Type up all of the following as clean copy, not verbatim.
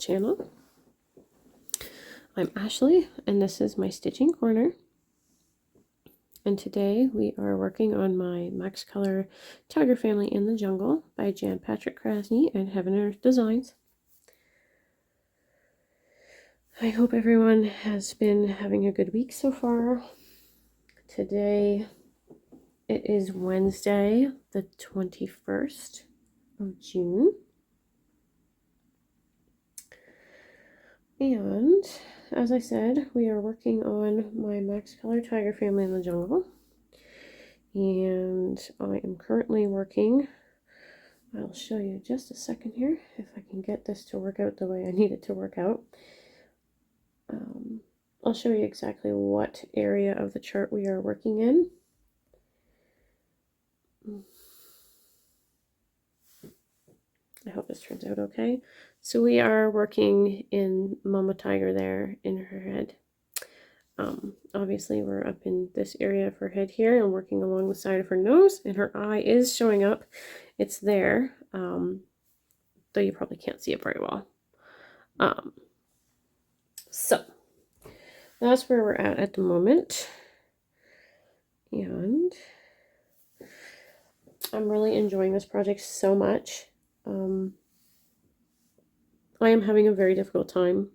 channel. I'm Ashley, and this is my stitching corner. And today we are working on my Max Color Tiger Family in the Jungle by Patrik Krasny and Heaven Earth Designs. I hope everyone has been having a good week so far. Today it is Wednesday, the 21st of June. And as I said, we are working on my Max Color Tiger Family in the Jungle. And I am currently working, I'll show you just a second here if I can get this to work out the way I need it to work out. I'll show you exactly what area of the chart we are working in. I hope this turns out okay. So we are working in Mama Tiger there in her head. Obviously we're up in this area of her head here and working along the side of her nose, and her eye is showing up. It's there, though you probably can't see it very well. So that's where we're at the moment. And I'm really enjoying this project so much. I am having a very difficult time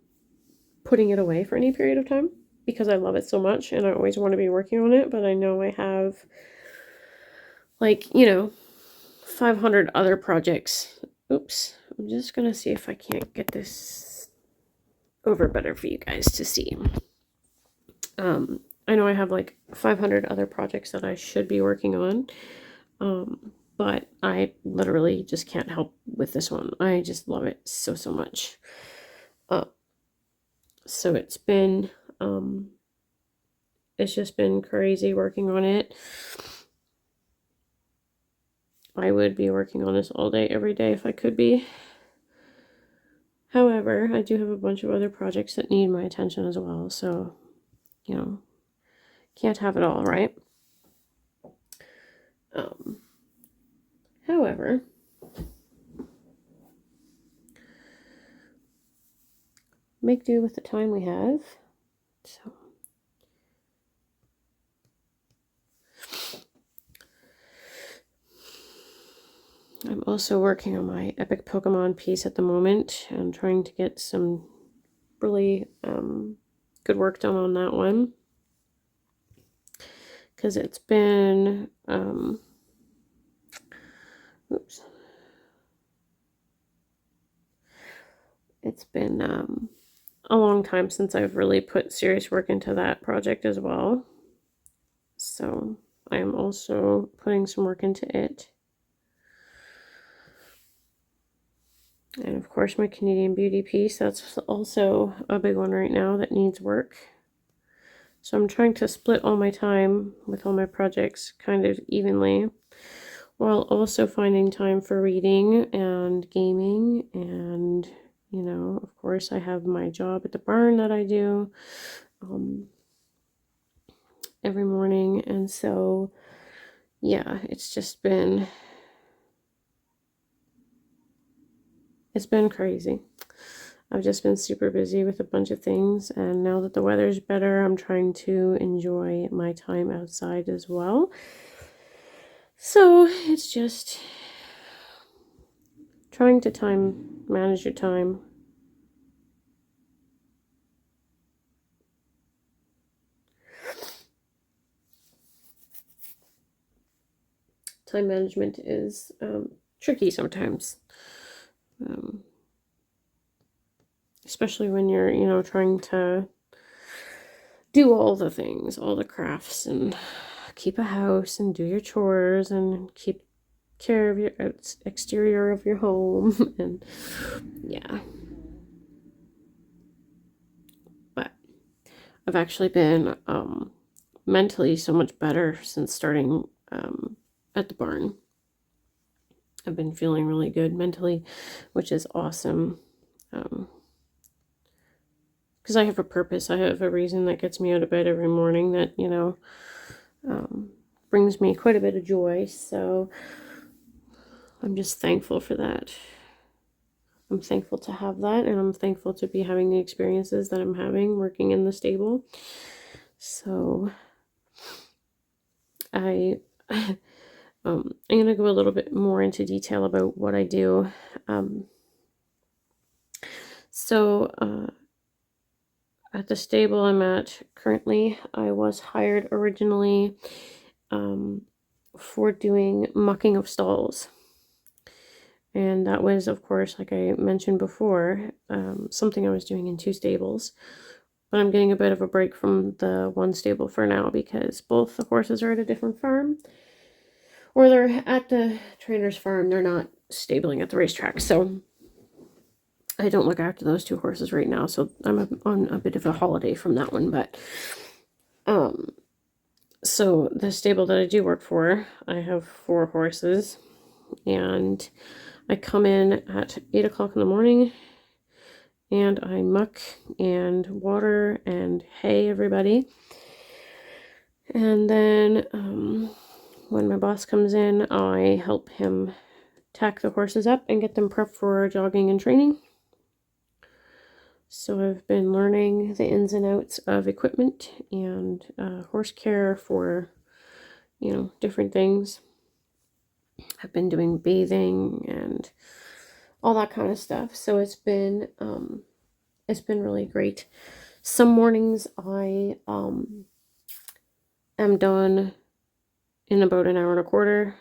putting it away for any period of time because I love it so much and I always want to be working on it, but I know I have, like, 500 other projects. Oops, I'm just gonna see if I can't get this over better for you guys to see. I know I have like 500 other projects that I should be working on, but I literally just can't help with this one. I just love it so much. So it's been, it's just been crazy working on it. I would be working on this all day, every day if I could be. However, I do have a bunch of other projects that need my attention as well, so, can't have it all, right? However, make do with the time we have. So I'm also working on my epic Pokemon piece at the moment and trying to get some really good work done on that one, because it's been it's been a long time since I've really put serious work into that project as well. So I am also putting some work into it. And of course my Canadian Beauty piece, that's also a big one right now that needs work. So I'm trying to split all my time with all my projects kind of evenly, while also finding time for reading and gaming. And of course I have my job at the barn that I do every morning. And so yeah, it's been crazy. I've just been super busy with a bunch of things, and now that the weather's better, I'm trying to enjoy my time outside as well. So it's just trying to manage your time. Time management is tricky sometimes. Especially when you're, trying to do all the things, all the crafts, and keep a house and do your chores and keep care of your exterior of your home. And yeah. But I've actually been mentally so much better since starting at the barn. I've been feeling really good mentally, which is awesome. Because I have a purpose. I have a reason that gets me out of bed every morning that, brings me quite a bit of joy. So I'm just thankful for that. I'm thankful to have that, and I'm thankful to be having the experiences that I'm having working in the stable. So I'm going to go a little bit more into detail about what I do. At the stable I'm at currently, I was hired originally for doing mucking of stalls. And that was, of course, like I mentioned before, something I was doing in 2 stables. But I'm getting a bit of a break from the 1 stable for now because both the horses are at a different farm. Or they're at the trainer's farm. They're not stabling at the racetrack. So I don't look after those 2 horses right now. So I'm on a bit of a holiday from that one. But so the stable that I do work for, I have 4 horses. And I come in at 8 o'clock in the morning. And I muck and water and hay everybody. And then when my boss comes in, I help him tack the horses up and get them prepped for jogging and training. So I've been learning the ins and outs of equipment and horse care for, different things. I've been doing bathing and all that kind of stuff. So it's been really great. Some mornings I am done in about an hour and a quarter.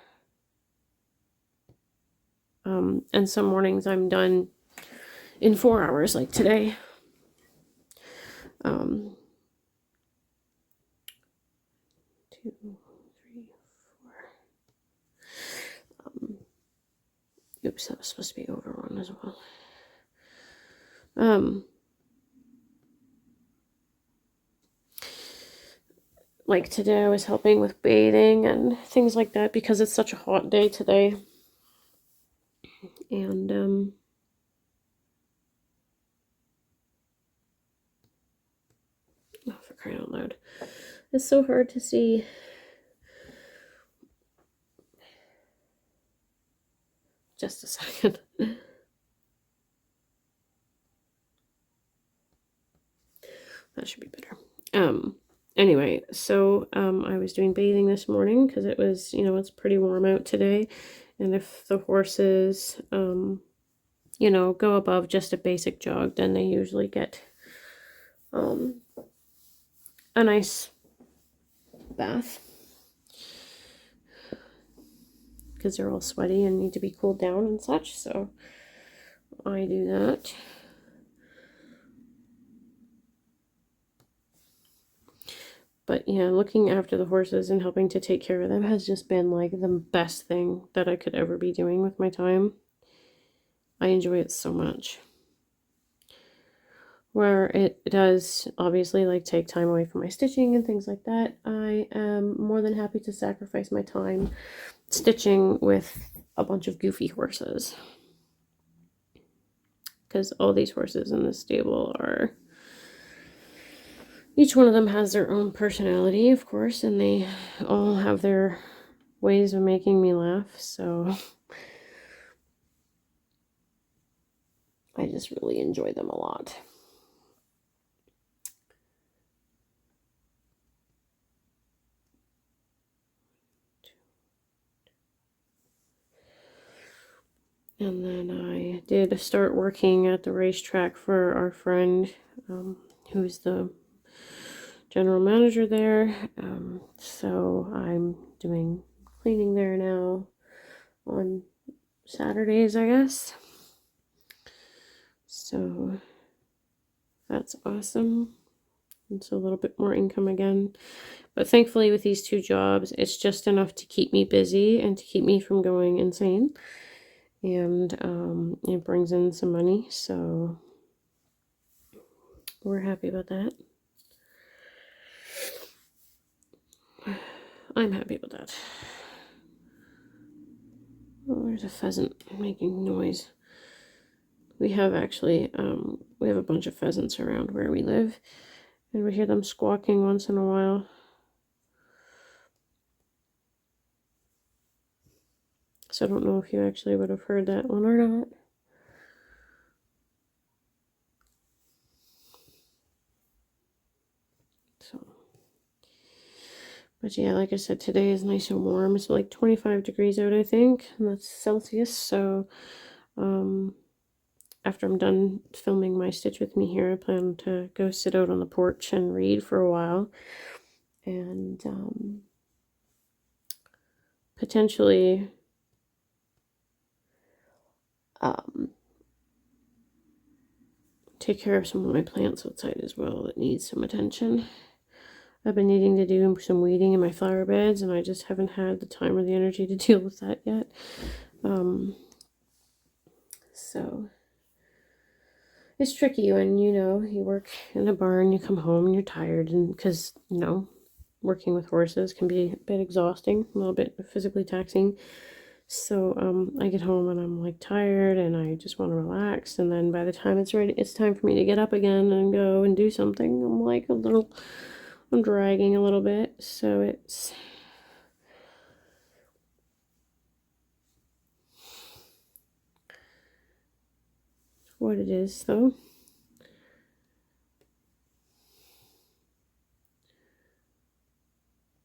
And some mornings I'm done in 4 hours, like today. 2, 3, 4. Oops, that was supposed to be over one as well. Like today I was helping with bathing and things like that because it's such a hot day today. And oh, for crying out loud. It's so hard to see. Just a second. That should be better. Anyway, so I was doing bathing this morning because it was, it's pretty warm out today. And if the horses, go above just a basic jog, then they usually get a nice bath because they're all sweaty and need to be cooled down and such. So I do that. But yeah, looking after the horses and helping to take care of them has just been like the best thing that I could ever be doing with my time. I enjoy it so much. Where it does obviously like take time away from my stitching and things like that, I am more than happy to sacrifice my time stitching with a bunch of goofy horses. Because all these horses in the stable are... Each one of them has their own personality, of course, and they all have their ways of making me laugh, so I just really enjoy them a lot. And then I did start working at the racetrack for our friend, who's the general manager there. So I'm doing cleaning there now on Saturdays, I guess. So that's awesome. It's a little bit more income again. But thankfully with these 2 jobs, it's just enough to keep me busy and to keep me from going insane. And it brings in some money, so we're happy about that. I'm happy about that. Oh, there's a pheasant making noise. We have actually, we have a bunch of pheasants around where we live, and we hear them squawking once in a while. So I don't know if you actually would have heard that one or not. But yeah, like I said, today is nice and warm. It's like 25 degrees out, I think, and that's Celsius. So after I'm done filming my Stitch With Me here, I plan to go sit out on the porch and read for a while. And potentially take care of some of my plants outside as well that need some attention. I've been needing to do some weeding in my flower beds, and I just haven't had the time or the energy to deal with that yet. So it's tricky when, you know, you work in a barn, you come home and you're tired, and because, you know, working with horses can be a bit exhausting, a little bit physically taxing. So I get home and I'm like tired and I just want to relax, and then by the time it's time for me to get up again and go and do something, I'm dragging a little bit. So it's what it is, though.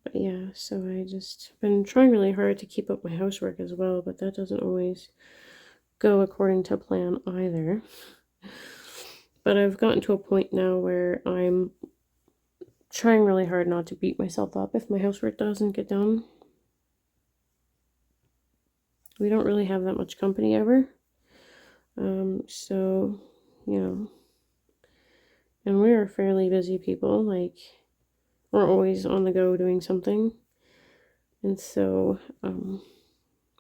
But yeah, so I just been trying really hard to keep up my housework as well, but that doesn't always go according to plan either. But I've gotten to a point now where I'm trying really hard not to beat myself up if my housework doesn't get done. We don't really have that much company ever. So, you know, and we're fairly busy people, like, we're always on the go doing something. And so,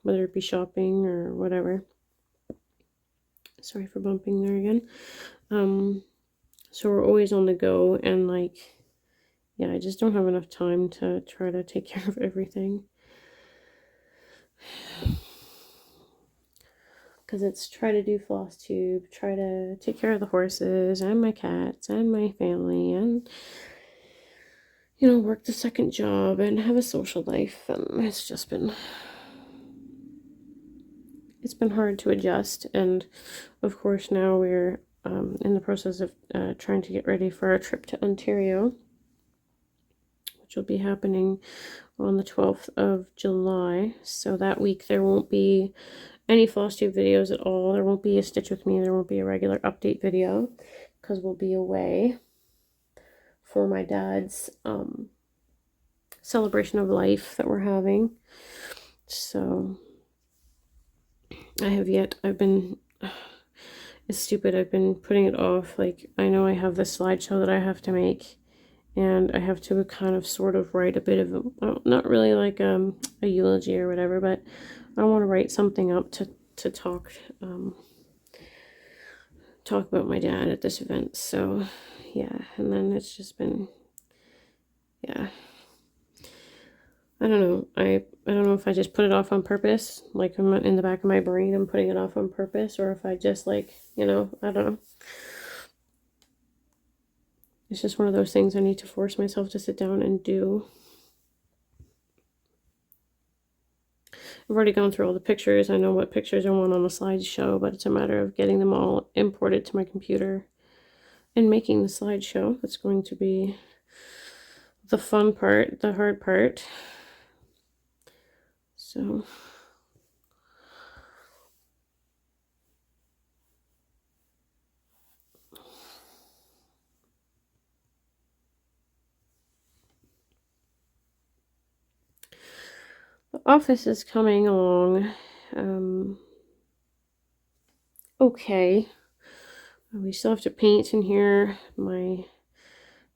whether it be shopping or whatever. Sorry for bumping there again. So we're always on the go, and like, yeah, I just don't have enough time to try to take care of everything. Because it's try to do Flosstube, try to take care of the horses and my cats and my family, and, you know, work the second job and have a social life. And it's been hard to adjust. And of course now we're in the process of trying to get ready for our trip to Ontario, which will be happening on the 12th of July. So that week there won't be any Flosstube videos at all. There won't be a Stitch With Me. There won't be a regular update video because we'll be away for my dad's celebration of life that we're having. So I've been, it's stupid, I've been putting it off. Like, I know I have this slideshow that I have to make, and I have to kind of sort of write a bit of a, not really like a eulogy or whatever, but I want to write something up to talk about my dad at this event. So yeah, and then it's just been, yeah, I don't know. I don't know if I just put it off on purpose, like I'm in the back of my brain, I'm putting it off on purpose, or if I just, like, you know, I don't know. It's just one of those things I need to force myself to sit down and do. I've already gone through all the pictures. I know what pictures I want on the slideshow, but it's a matter of getting them all imported to my computer and making the slideshow. That's going to be the fun part, the hard part. So the office is coming along okay. We still have to paint in here.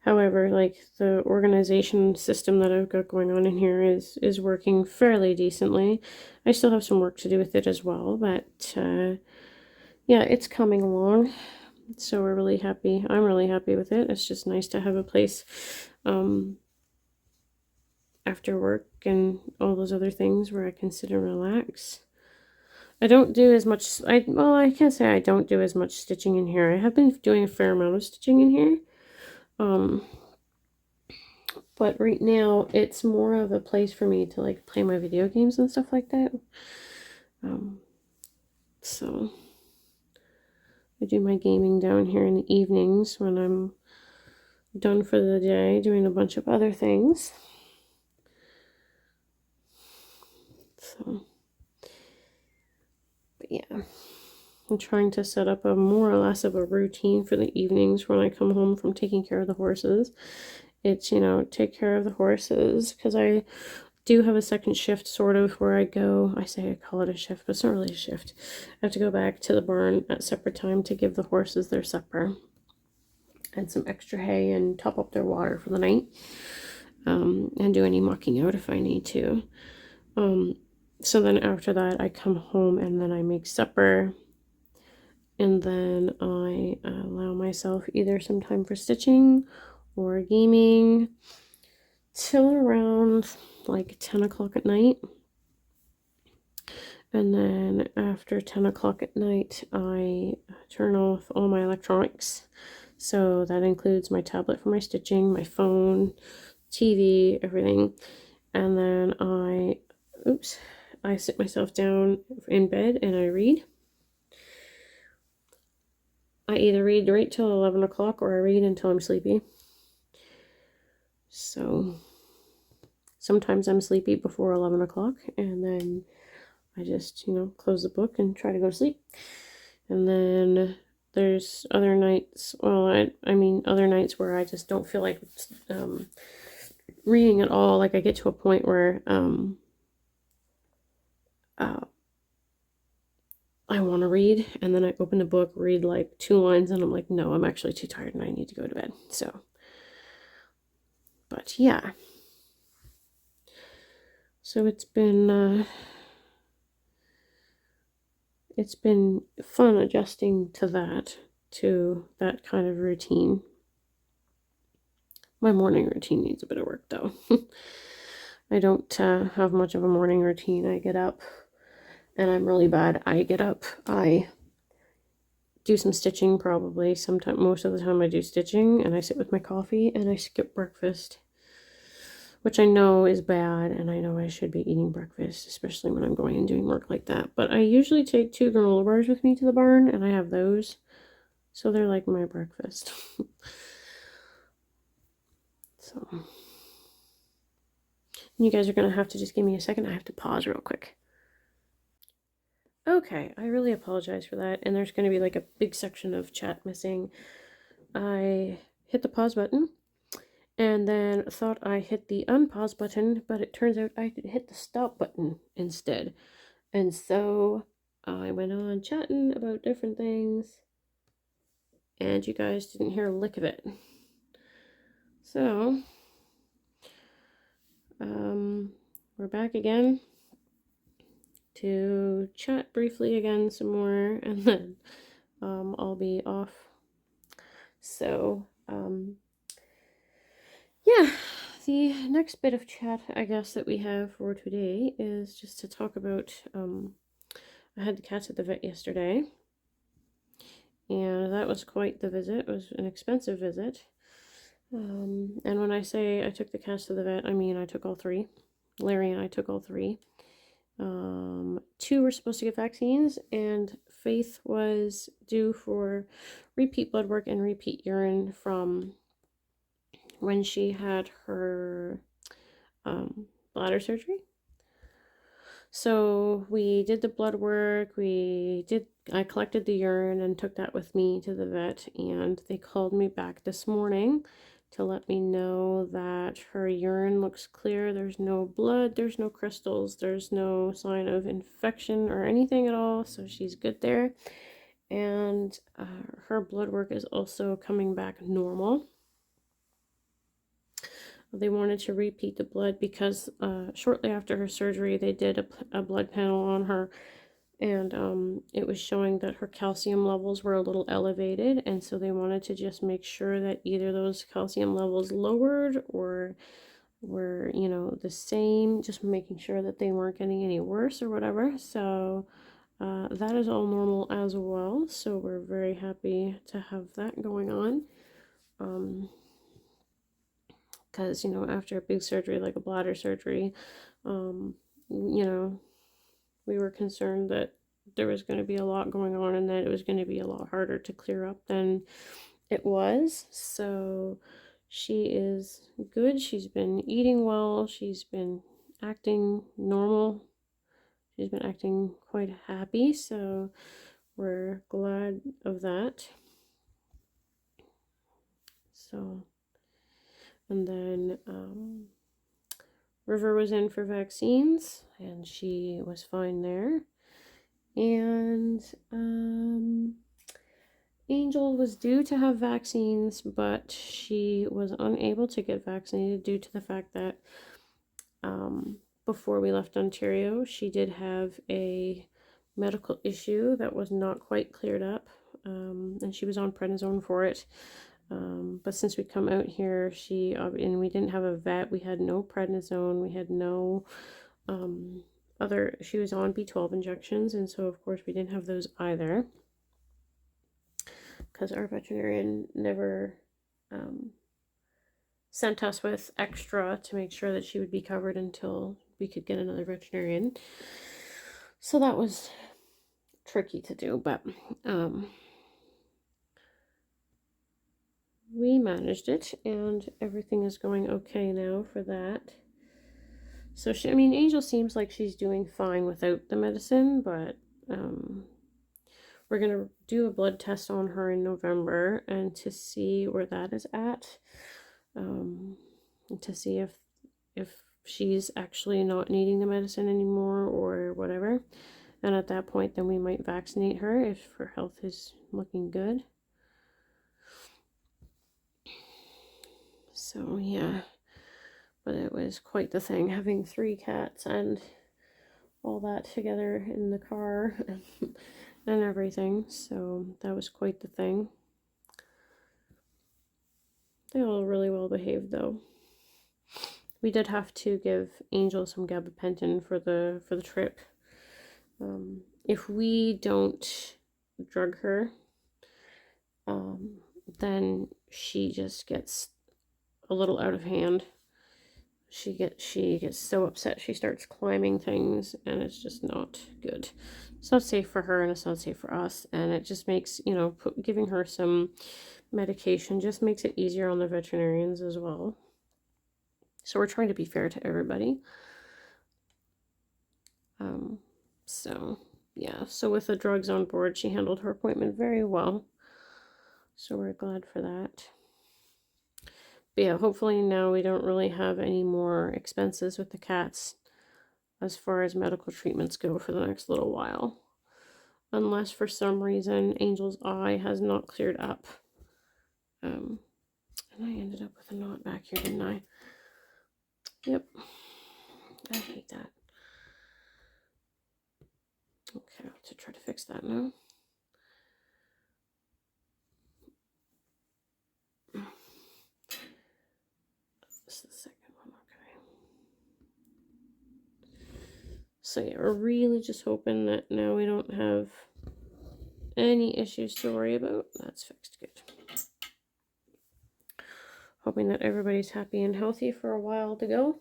However, like, the organization system that I've got going on in here is working fairly decently. I still have some work to do with it as well, but yeah, it's coming along. So we're really happy. I'm really happy with it. It's just nice to have a place after work and all those other things where I can sit and relax. I don't do as much, well, I can't say I don't do as much stitching in here. I have been doing a fair amount of stitching in here. But right now it's more of a place for me to, like, play my video games and stuff like that. So I do my gaming down here in the evenings when I'm done for the day doing a bunch of other things. So, but yeah, I'm trying to set up a more or less of a routine for the evenings when I come home from taking care of the horses. It's, you know, take care of the horses, because I do have a second shift sort of where I go, I call it a shift, but it's not really a shift. I have to go back to the barn at separate time to give the horses their supper and some extra hay and top up their water for the night, and do any mucking out if I need to. So then after that I come home and then I make supper, and then I allow myself either some time for stitching or gaming till around like 10 o'clock at night. And then after 10 o'clock at night, I turn off all my electronics. So that includes my tablet for my stitching, my phone, TV, everything. And then I sit myself down in bed and I read. I either read right till 11 o'clock or I read until I'm sleepy. So sometimes I'm sleepy before 11 o'clock, and then I just, you know, close the book and try to go to sleep. And then there's other nights, well, I mean other nights where I just don't feel like reading at all. Like I get to a point where I want to read, and then I open the book, read like 2 lines, and I'm like, no, I'm actually too tired and I need to go to bed. So, but yeah. So it's been fun adjusting to that kind of routine. My morning routine needs a bit of work though. I don't have much of a morning routine. I get up, and I'm really bad. I get up, I do some stitching probably. Most of the time I do stitching, and I sit with my coffee, and I skip breakfast, which I know is bad, and I know I should be eating breakfast, especially when I'm going and doing work like that. But I usually take 2 granola bars with me to the barn, and I have those. So they're like my breakfast. So you guys are going to have to just give me a second. I have to pause real quick. Okay, I really apologize for that. And there's going to be like a big section of chat missing. I hit the pause button and then thought I hit the unpause button, but it turns out I hit the stop button instead. And so I went on chatting about different things, and you guys didn't hear a lick of it. So we're back again to chat briefly again some more, and then I'll be off. So yeah, the next bit of chat I guess that we have for today is just to talk about I had the cats at the vet yesterday, and that was quite the visit. It was an expensive visit. And when I say I took the cats to the vet, I mean I took all 3. Larry and I took all 3. 2 were supposed to get vaccines, and Faith was due for repeat blood work and repeat urine from when she had her bladder surgery. So we did the blood work, I collected the urine and took that with me to the vet, and they called me back this morning to let me know that her urine looks clear. There's no blood, there's no crystals, there's no sign of infection or anything at all, so she's good there. And her blood work is also coming back normal. They wanted to repeat the blood because shortly after her surgery they did a blood panel on her, and it was showing that her calcium levels were a little elevated, and so they wanted to just make sure that either those calcium levels lowered or were, you know, the same, just making sure that they weren't getting any worse or whatever. So that is all normal as well, so we're very happy to have that going on. Because, you know, after a big surgery like a bladder surgery, you know, we were concerned that there was going to be a lot going on and that it was going to be a lot harder to clear up than it was. So she is good. She's been eating well. She's been acting normal. she's been acting quite happy, so we're glad of that. So, and then River was in for vaccines, and she was fine there. And Angel was due to have vaccines, but she was unable to get vaccinated due to the fact that before we left Ontario, she did have a medical issue that was not quite cleared up, and she was on prednisone for it. But since we come out here, and we didn't have a vet, we had no prednisone, we had no she was on B12 injections, and so of course we didn't have those either, because our veterinarian never sent us with extra to make sure that she would be covered until we could get another veterinarian. So that was tricky to do, but we managed it, and everything is going okay now for that. So Angel seems like she's doing fine without the medicine, but we're going to do a blood test on her in November and to see where that is at, and to see if she's actually not needing the medicine anymore or whatever. And at that point, then we might vaccinate her if her health is looking good. So yeah, but it was quite the thing having 3 cats and all that together in the car and everything. So that was quite the thing. They all really well behaved though. We did have to give Angel some gabapentin for the trip. If we don't drug her, then she just gets a little out of hand. She gets so upset she starts climbing things, and it's just not good. It's not safe for her, and it's not safe for us, and it just makes, giving her some medication just makes it easier on the veterinarians as well. So we're trying to be fair to everybody. So yeah, so with the drugs on board, she handled her appointment very well. So we're glad for that. But yeah, hopefully now we don't really have any more expenses with the cats as far as medical treatments go for the next little while. Unless for some reason Angel's eye has not cleared up. And I ended up with a knot back here, didn't I? Yep. I hate that. Okay, I'll have to try to fix that now. This is the second one, okay. So yeah, we're really just hoping that now we don't have any issues to worry about. That's fixed, good. Hoping that everybody's happy and healthy for a while to go.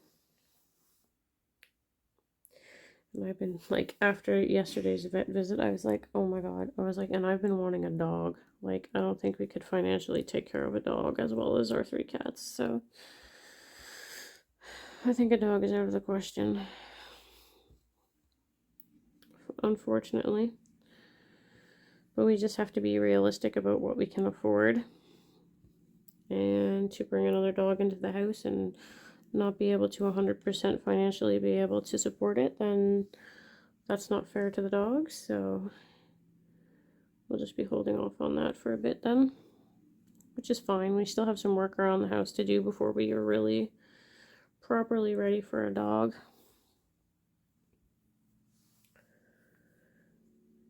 And I've been like, after yesterday's vet visit, I was like, oh my god. I was like, and I've been wanting a dog. Like, I don't think we could financially take care of a dog as well as our 3 cats. So I think a dog is out of the question, unfortunately. But we just have to be realistic about what we can afford. And to bring another dog into the house and not be able to 100% financially be able to support it, then that's not fair to the dogs. So we'll just be holding off on that for a bit then, which is fine. We still have some work around the house to do before we are really properly ready for a dog.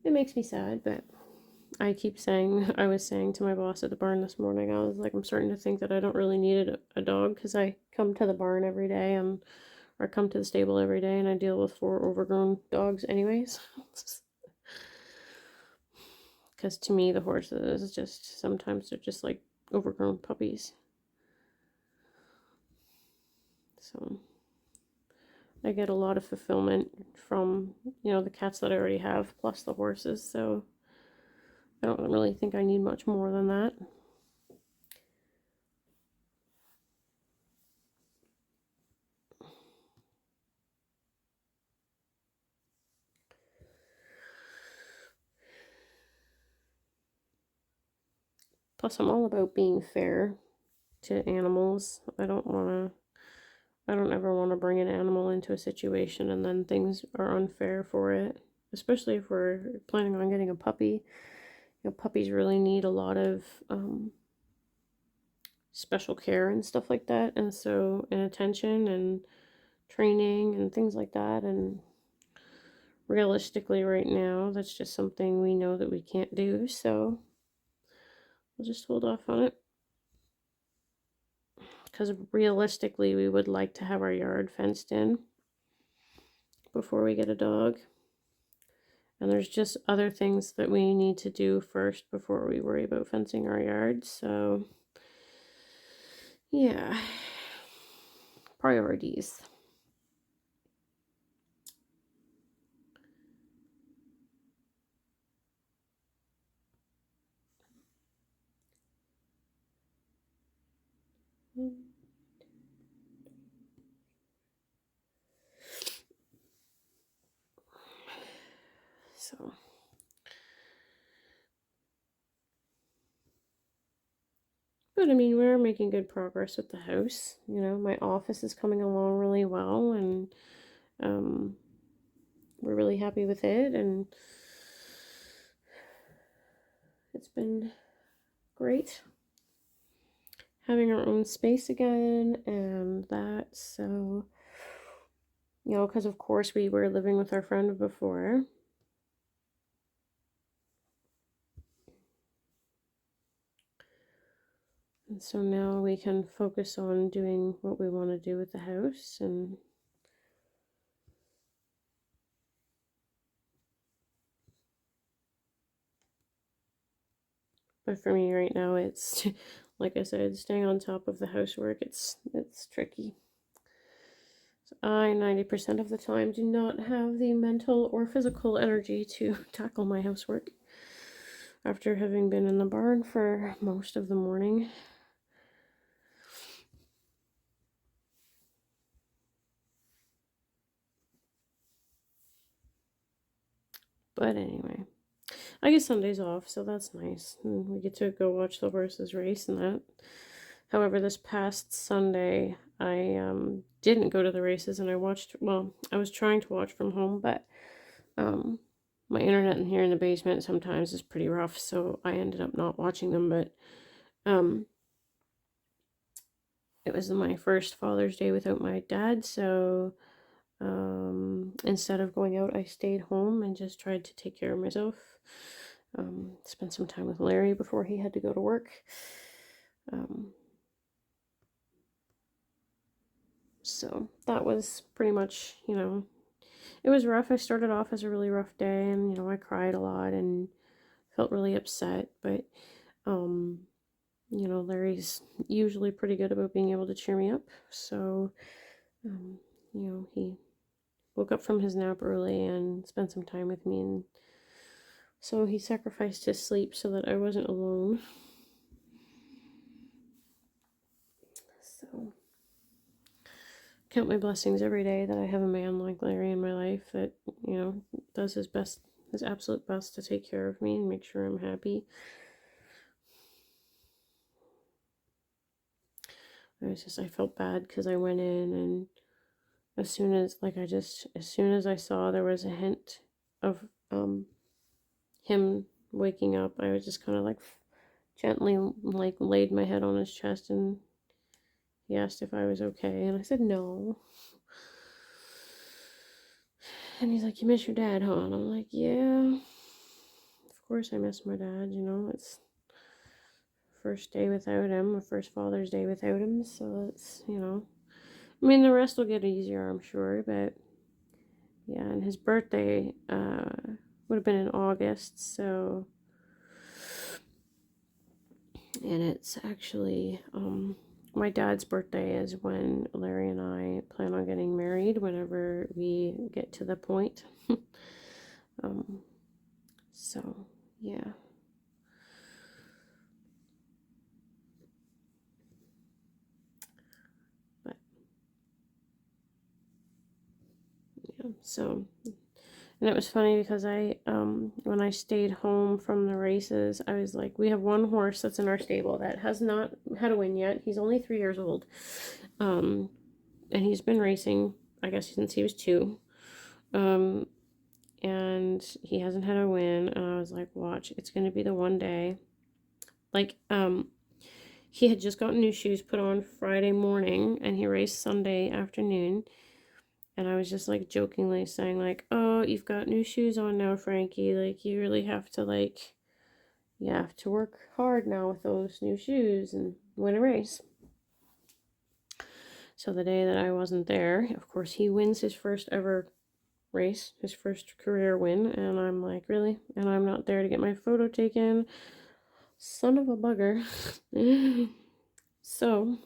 It makes me sad, but I was saying to my boss at the barn this morning, I was like, I'm starting to think that I don't really need a dog, because I come to the barn every day or come to the stable every day, and I deal with 4 overgrown dogs anyways. Because to me, the horses sometimes they're just like overgrown puppies. So I get a lot of fulfillment from, the cats that I already have, plus the horses, so I don't really think I need much more than that. Plus, I'm all about being fair to animals. I don't ever want to bring an animal into a situation and then things are unfair for it, especially if we're planning on getting a puppy. You know, puppies really need a lot of special care and stuff like that, and attention and training and things like that. And realistically, right now, that's just something we know that we can't do, so we'll just hold off on it. Because realistically, we would like to have our yard fenced in before we get a dog. And there's just other things that we need to do first before we worry about fencing our yard. So, yeah, priorities. So, but I mean, we're making good progress with the house. You know, my office is coming along really well, and we're really happy with it, and it's been great having our own space again and that. So, you know, because of course we were living with our friend before. And so now we can focus on doing what we want to do with the house. And but for me right now, it's like I said, staying on top of the housework. It's tricky. So I 90% of the time do not have the mental or physical energy to tackle my housework after having been in the barn for most of the morning. But anyway, I get Sundays off, so that's nice. And we get to go watch the horses race and that. However, this past Sunday, I didn't go to the races, and I was trying to watch from home, but my internet in here in the basement sometimes is pretty rough, so I ended up not watching them. But it was my first Father's Day without my dad, so instead of going out, I stayed home and just tried to take care of myself. Spent some time with Larry before he had to go to work. So that was pretty much, you know, it was rough. I started off as a really rough day, and, you know, I cried a lot and felt really upset. But, you know, Larry's usually pretty good about being able to cheer me up. So, you know, he woke up from his nap early and spent some time with me, and so he sacrificed his sleep so that I wasn't alone. So count my blessings every day that I have a man like Larry in my life that, you know, does his best, his absolute best to take care of me and make sure I'm happy. I felt bad because I went in, and as soon as I saw there was a hint of him waking up, I was just kind of like gently like laid my head on his chest, and he asked if I was okay, and I said no. And he's like, "You miss your dad, huh?" And I'm like, "Yeah, of course I miss my dad, you know, it's first day without him, my first Father's Day without him, so it's, you know, I mean, the rest will get easier, I'm sure, but yeah." And his birthday would have been in August, so, and it's actually my dad's birthday is when Larry and I plan on getting married, whenever we get to the point. So yeah. But yeah, so And it was funny because when I stayed home from the races, I was like, we have one horse that's in our stable that has not had a win yet. He's only 3 years old. And he's been racing, I guess, since he was 2. And he hasn't had a win. And I was like, watch, it's going to be the one day. Like, he had just gotten new shoes put on Friday morning and he raced Sunday afternoon. And I was just like jokingly saying like, oh, you've got new shoes on now, Frankie. Like, you really have to you have to work hard now with those new shoes and win a race. So the day that I wasn't there, of course, he wins his first ever race, his first career win. And I'm like, really? And I'm not there to get my photo taken. Son of a bugger. So,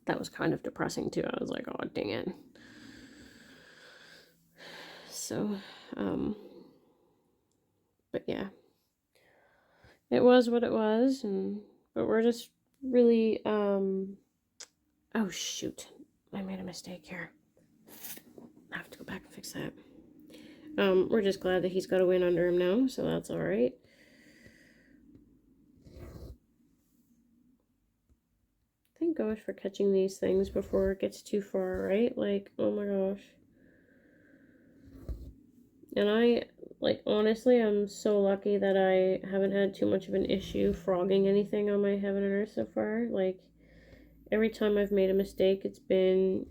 that was kind of depressing too. I was like, oh, dang it. So, but yeah, it was what it was, but we're just really, oh shoot, I made a mistake here. I have to go back and fix that. We're just glad that he's got a win under him now, so that's all right. Thank gosh for catching these things before it gets too far, right? Like, oh my gosh. And I, like, honestly, I'm so lucky that I haven't had too much of an issue frogging anything on my Heaven and Earth so far. Like, every time I've made a mistake, it's been,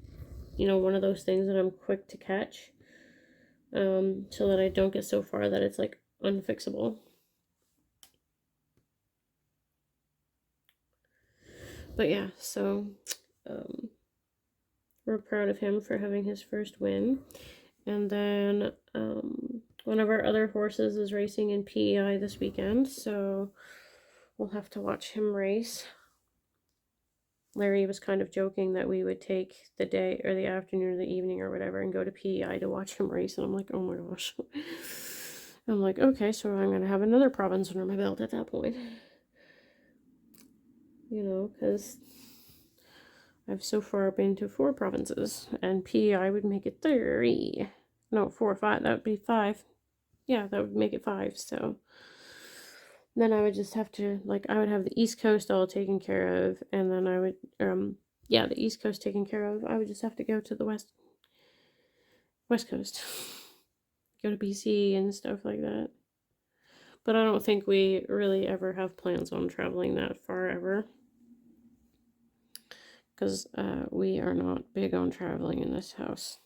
you know, one of those things that I'm quick to catch. So that I don't get so far that it's, like, unfixable. But yeah, so, we're proud of him for having his first win. And then, one of our other horses is racing in PEI this weekend, so we'll have to watch him race. Larry was kind of joking that we would take the day or the afternoon or the evening or whatever and go to PEI to watch him race. And I'm like, oh my gosh. I'm like, okay, so I'm going to have another province under my belt at that point. You know, because I've so far been to 4 provinces and PEI would make it 3. No, 4 or 5. That would be 5. Yeah, that would make it 5. So then I would just have to, like, I would have the East Coast all taken care of, and then I would, yeah, the East Coast taken care of. I would just have to go to the West Coast, go to BC and stuff like that. But I don't think we really ever have plans on traveling that far ever, because we are not big on traveling in this house.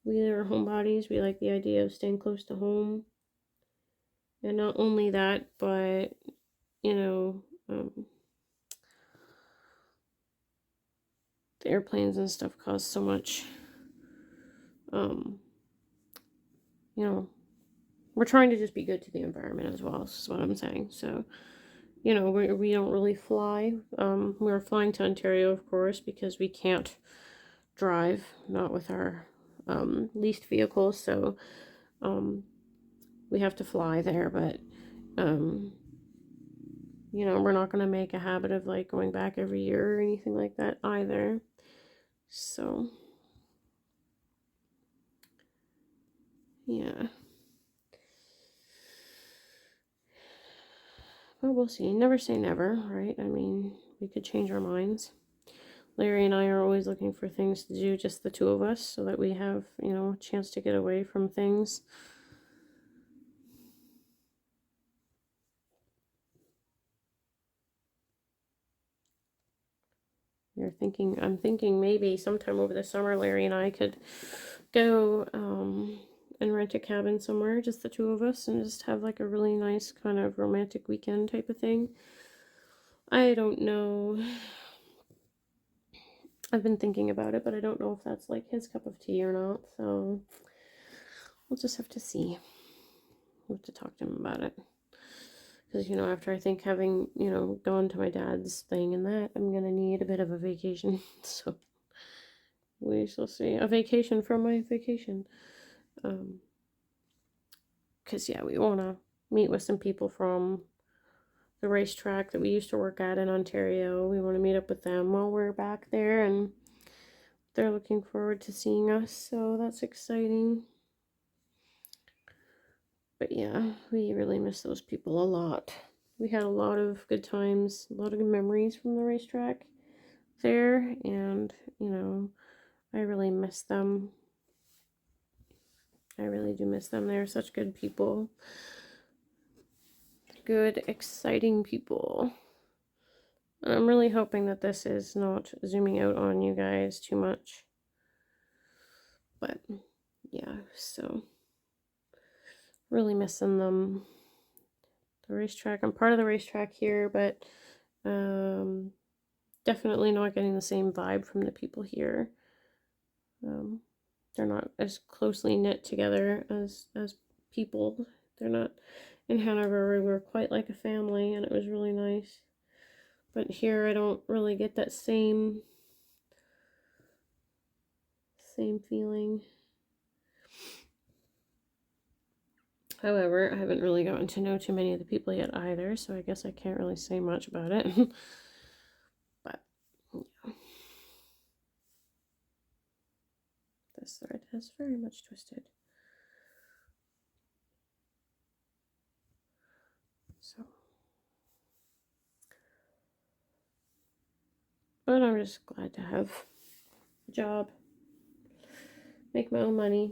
We are homebodies. We like the idea of staying close to home. And not only that, but, you know, the airplanes and stuff cause so much, you know, we're trying to just be good to the environment as well, is what I'm saying. So, you know, we don't really fly. We're flying to Ontario, of course, because we can't drive, not with our leased vehicles. So, we have to fly there, but, you know, we're not going to make a habit of, like, going back every year or anything like that either. So, yeah. But we'll see. Never say never, right? I mean, we could change our minds. Larry and I are always looking for things to do, just the 2 of us, so that we have, you know, a chance to get away from things. I'm thinking maybe sometime over the summer, Larry and I could go and rent a cabin somewhere, just the 2 of us, and just have like a really nice kind of romantic weekend type of thing. I don't know. I've been thinking about it, but I don't know if that's like his cup of tea or not, so we'll just have to see. We'll have to talk to him about it. Because, you know, after I think having, you know, gone to my dad's thing and that, I'm going to need a bit of a vacation. So, we shall see. A vacation from my vacation. Because, yeah, we want to meet with some people from the racetrack that we used to work at in Ontario. We want to meet up with them while we're back there and they're looking forward to seeing us, so that's exciting. But yeah, we really miss those people a lot. We had a lot of good times, a lot of good memories from the racetrack there, and you know, I really miss them. I really do miss them. They're such good people. Good, exciting people. I'm really hoping that this is not zooming out on you guys too much. But yeah, so really missing them. The racetrack. I'm part of the racetrack here, but definitely not getting the same vibe from the people here. They're not as closely knit together as people. They're not in Hanover. We were quite like a family, and it was really nice. But here, I don't really get that same feeling. However, I haven't really gotten to know too many of the people yet either, so I guess I can't really say much about it. But yeah. This thread is very much twisted. So, but I'm just glad to have a job, make my own money,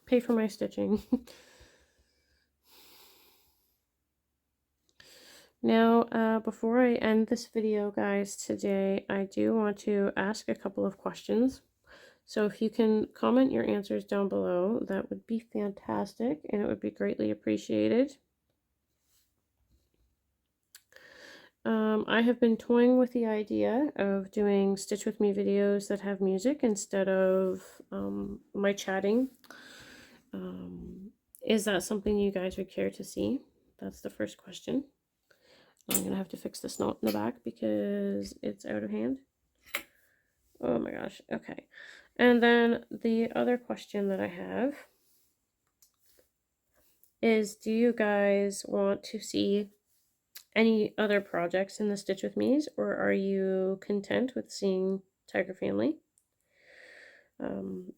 pay for my stitching. Now, before I end this video, guys, today, I do want to ask a couple of questions. So if you can comment your answers down below, that would be fantastic, and it would be greatly appreciated. I have been toying with the idea of doing Stitch With Me videos that have music instead of my chatting. Is that something you guys would care to see? That's the first question. I'm going to have to fix this knot in the back because it's out of hand. Oh my gosh. Okay. And then the other question that I have is, do you guys want to see any other projects in the Stitch With Me's, or are you content with seeing Tiger Family?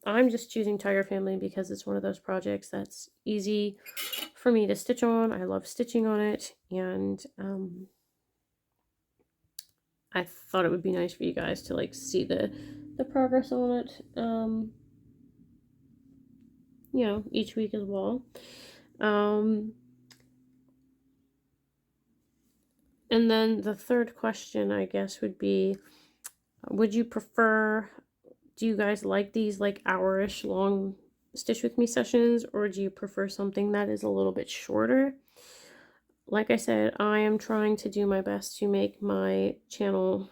I'm just choosing Tiger Family because it's one of those projects that's easy for me to stitch on. I love stitching on it, and I thought it would be nice for you guys to like see the progress on it, you know, each week as well. And then the third question, I guess, would be, would you prefer, do you guys like these like hour-ish long Stitch With Me sessions, or do you prefer something that is a little bit shorter? Like I said, I am trying to do my best to make my channel,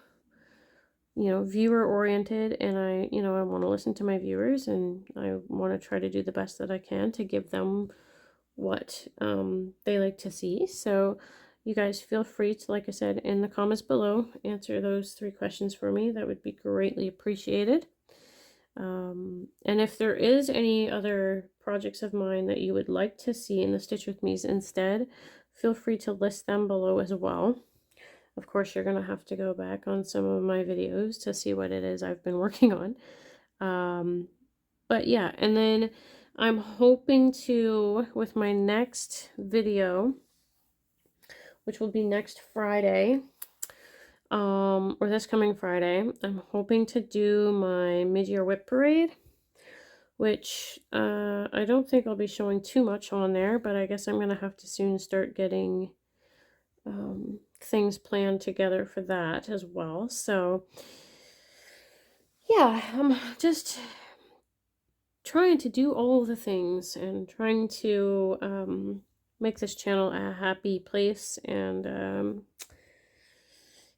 you know, viewer oriented, and I want to listen to my viewers, and I want to try to do the best that I can to give them what they like to see. So you guys feel free to, like I said, in the comments below, answer those 3 questions for me. That would be greatly appreciated. And if there is any other projects of mine that you would like to see in the Stitch With Me's instead, feel free to list them below as well. Of course, you're going to have to go back on some of my videos to see what it is I've been working on. But yeah, and then I'm hoping to, with my next video, which will be next Friday, or this coming Friday, I'm hoping to do my mid-year whip parade, which I don't think I'll be showing too much on there, but I guess I'm going to have to soon start getting things planned together for that as well. So yeah, I'm just trying to do all the things and trying to make this channel a happy place, and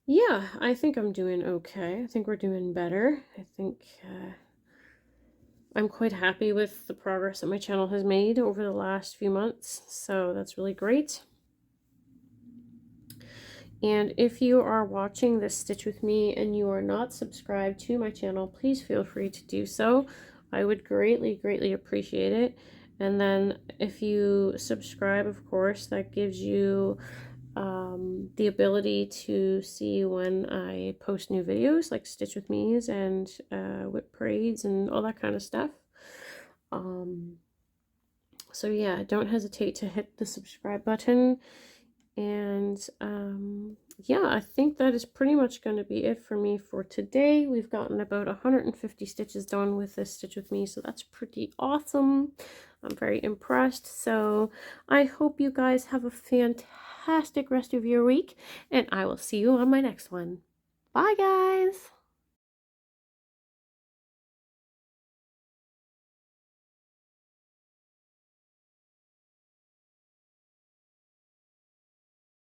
yeah, I think I'm doing okay. I think we're doing better. I think I'm quite happy with the progress that my channel has made over the last few months, so that's really great. And if you are watching this Stitch With Me and you are not subscribed to my channel, please feel free to do so. I would greatly, greatly appreciate it. And then if you subscribe, of course, that gives you the ability to see when I post new videos like Stitch with Me's and Whip Parades and all that kind of stuff. So yeah, don't hesitate to hit the subscribe button. And yeah, I think that is pretty much going to be it for me for today. We've gotten about 150 stitches done with this Stitch with Me, so that's pretty awesome. I'm very impressed. So I hope you guys have a fantastic rest of your week, and I will see you on my next one. Bye, guys!